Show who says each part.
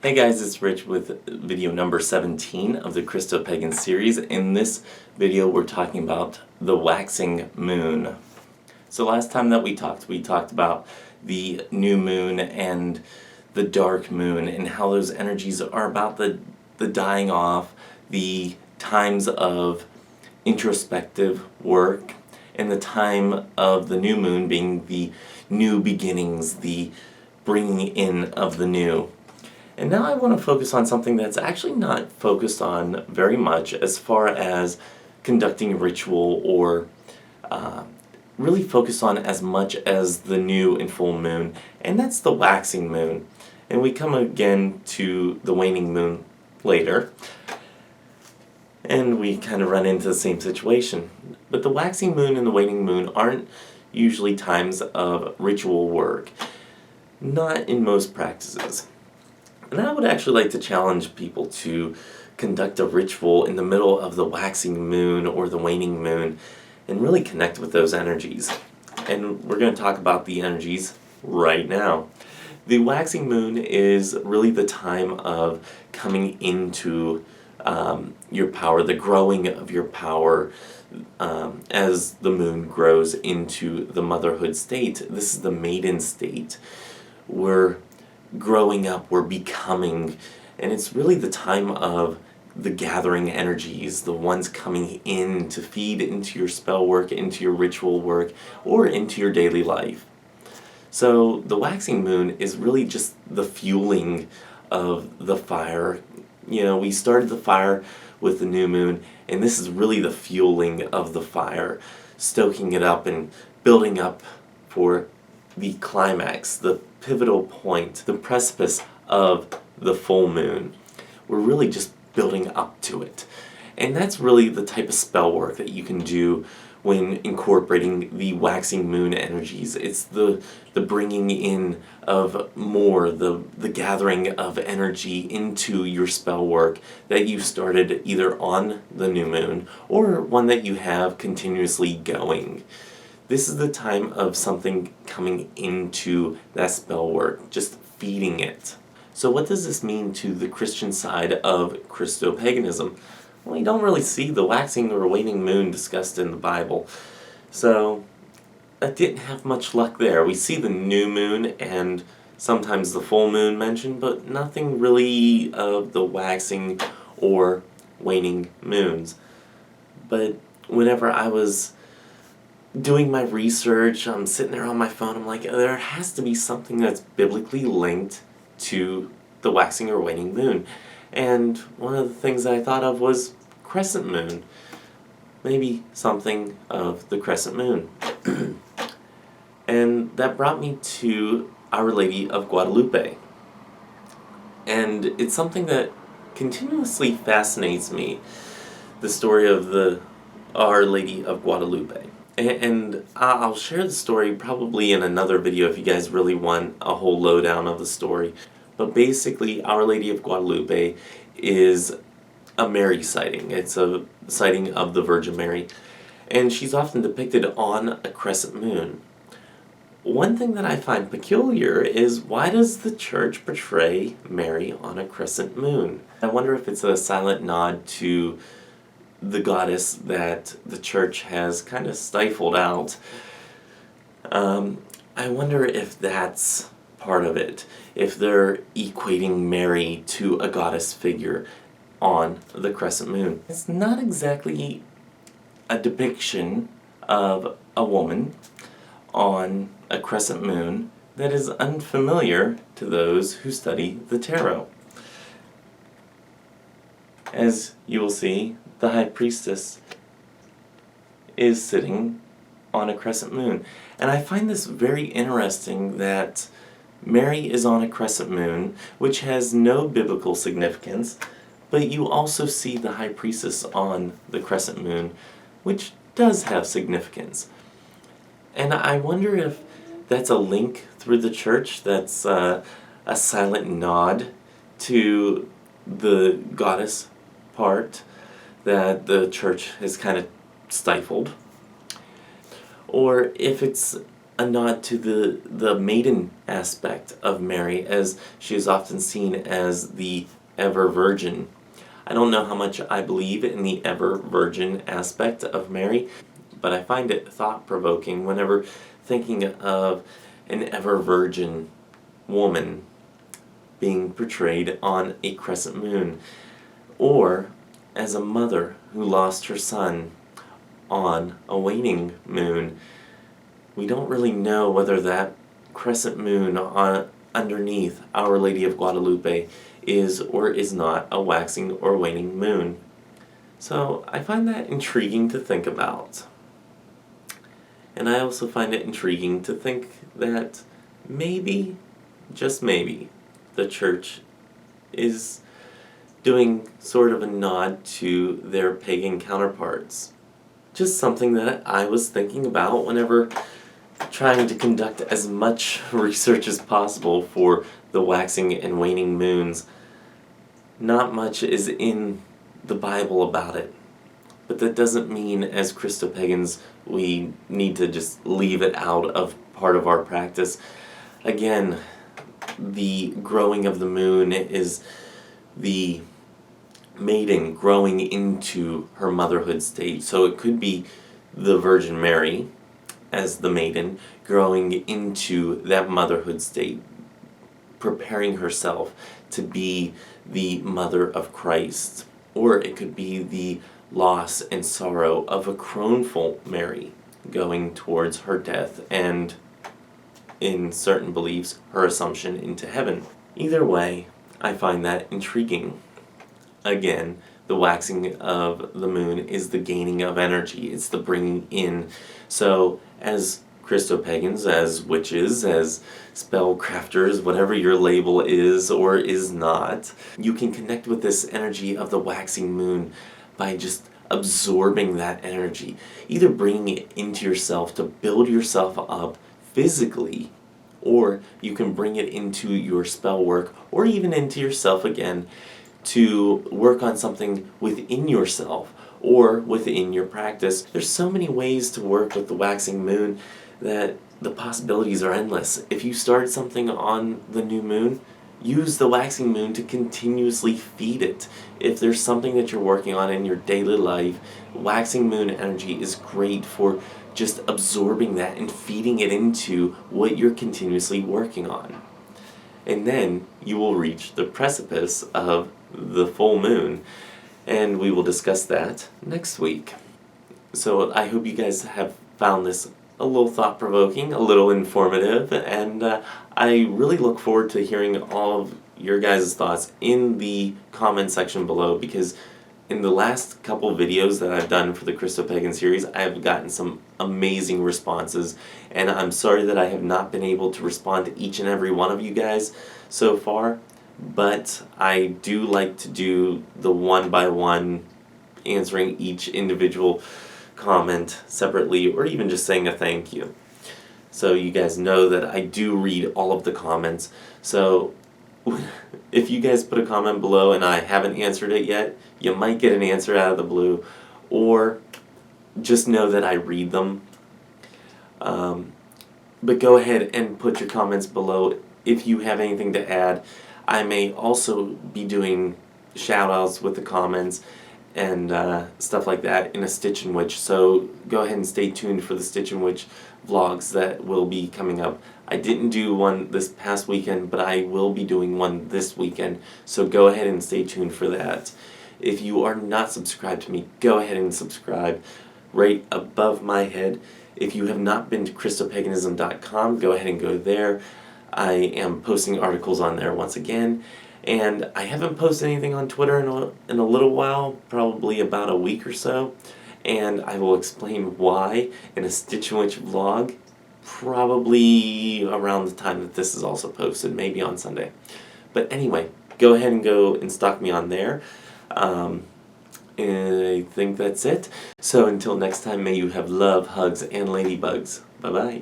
Speaker 1: Hey guys, it's Rich with video number 17 of the Christo-Pagan series. In this video we're talking about the waxing moon. So last time that we talked about the new moon and the dark moon and how those energies are about the dying off, the times of introspective work, and the time of the new moon being the new beginnings, the bringing in of the new. And now I want to focus on something that's actually not focused on very much as far as conducting ritual or really focused on as much as the new and full moon, and that's the waxing moon. And we come again to the waning moon later, and we kind of run into the same situation. But the waxing moon and the waning moon aren't usually times of ritual work, not in most practices. And I would actually like to challenge people to conduct a ritual in the middle of the waxing moon or the waning moon and really connect with those energies. And we're going to talk about the energies right now. The waxing moon is really the time of coming into your power, the growing of your power as the moon grows into the motherhood state. This is the maiden state. We're growing up, we're becoming, and it's really the time of the gathering energies, the ones coming in to feed into your spell work, into your ritual work, or into your daily life. So the waxing moon is really just the fueling of the fire. You know, we started the fire with the new moon, and this is really the fueling of the fire, stoking it up and building up for the climax, the pivotal point, the precipice of the full moon. We're really just building up to it. And that's really the type of spell work that you can do when incorporating the waxing moon energies. It's the bringing in of more, the gathering of energy into your spell work that you started either on the new moon or one that you have continuously going. This is the time of something coming into that spell work, just feeding it. So what does this mean to the Christian side of Christo-Paganism? Well, you don't really see the waxing or waning moon discussed in the Bible, so I didn't have much luck there. We see the new moon and sometimes the full moon mentioned, but nothing really of the waxing or waning moons. But whenever I was doing my research, I'm sitting there on my phone, I'm like, there has to be something that's biblically linked to the waxing or waning moon. And one of the things that I thought of was Crescent Moon. Maybe something of the Crescent Moon. And that brought me to Our Lady of Guadalupe. And it's something that continuously fascinates me, the story of the Our Lady of Guadalupe. And I'll share the story probably in another video if you guys really want a whole lowdown of the story. But basically, Our Lady of Guadalupe is a Mary sighting. It's a sighting of the Virgin Mary. And she's often depicted on a crescent moon. One thing that I find peculiar is, why does the church portray Mary on a crescent moon? I wonder if it's a silent nod to the goddess that the church has kind of stifled out. I wonder if that's part of it, if they're equating Mary to a goddess figure on the crescent moon. It's not exactly a depiction of a woman on a crescent moon that is unfamiliar to those who study the tarot. As you will see, the High Priestess is sitting on a crescent moon. And I find this very interesting that Mary is on a crescent moon, which has no biblical significance, but you also see the High Priestess on the crescent moon, which does have significance. And I wonder if that's a link through the church, that's a silent nod to the goddess part that the church has kind of stifled, or if it's a nod to the maiden aspect of Mary, as she is often seen as the ever-virgin. I don't know how much I believe in the ever-virgin aspect of Mary, but I find it thought-provoking whenever thinking of an ever-virgin woman being portrayed on a crescent moon, or as a mother who lost her son on a waning moon. We don't really know whether that crescent moon underneath Our Lady of Guadalupe is or is not a waxing or waning moon. So I find that intriguing to think about. And I also find it intriguing to think that maybe, just maybe, the Church is doing sort of a nod to their pagan counterparts. Just something that I was thinking about whenever trying to conduct as much research as possible for the waxing and waning moons. Not much is in the Bible about it, but that doesn't mean as Christo-Pagans we need to just leave it out of part of our practice. Again, the growing of the moon is the maiden growing into her motherhood state. So it could be the Virgin Mary as the maiden growing into that motherhood state, preparing herself to be the mother of Christ. Or it could be the loss and sorrow of a chroneful Mary going towards her death and, in certain beliefs, her assumption into heaven. Either way, I find that intriguing. Again, the waxing of the moon is the gaining of energy. It's the bringing in. So, as Christo-Pagans, as witches, as spellcrafters, whatever your label is or is not, you can connect with this energy of the waxing moon by just absorbing that energy. Either bringing it into yourself to build yourself up physically, or you can bring it into your spell work, or even into yourself again, to work on something within yourself or within your practice. There's so many ways to work with the waxing moon that the possibilities are endless. If you start something on the new moon, use the waxing moon to continuously feed it. If there's something that you're working on in your daily life, waxing moon energy is great for just absorbing that and feeding it into what you're continuously working on. And then you will reach the precipice of the full moon, and we will discuss that next week. So I hope you guys have found this a little thought-provoking, a little informative, and I really look forward to hearing all of your guys' thoughts in the comment section below, because in the last couple videos that I've done for the Christo-Pagan series, I have gotten some amazing responses, and I'm sorry that I have not been able to respond to each and every one of you guys so far, but I do like to do the one-by-one, answering each individual comment separately, or even just saying a thank you. So you guys know that I do read all of the comments, so if you guys put a comment below and I haven't answered it yet, you might get an answer out of the blue, or just know that I read them. But go ahead and put your comments below if you have anything to add. I may also be doing shout-outs with the comments and stuff like that in a Stitch and Witch, so go ahead and stay tuned for the Stitch and Witch vlogs that will be coming up. I didn't do one this past weekend, but I will be doing one this weekend, so go ahead and stay tuned for that. If you are not subscribed to me, go ahead and subscribe right above my head. If you have not been to Christo-Paganism.com, go ahead and go there. I am posting articles on there once again, and I haven't posted anything on Twitter in a little while, probably about a week or so, and I will explain why in a Stitch and Witch vlog, probably around the time that this is also posted, maybe on Sunday. But anyway, go ahead and go and stalk me on there. And I think that's it. So until next time, may you have love, hugs, and ladybugs. Bye-bye.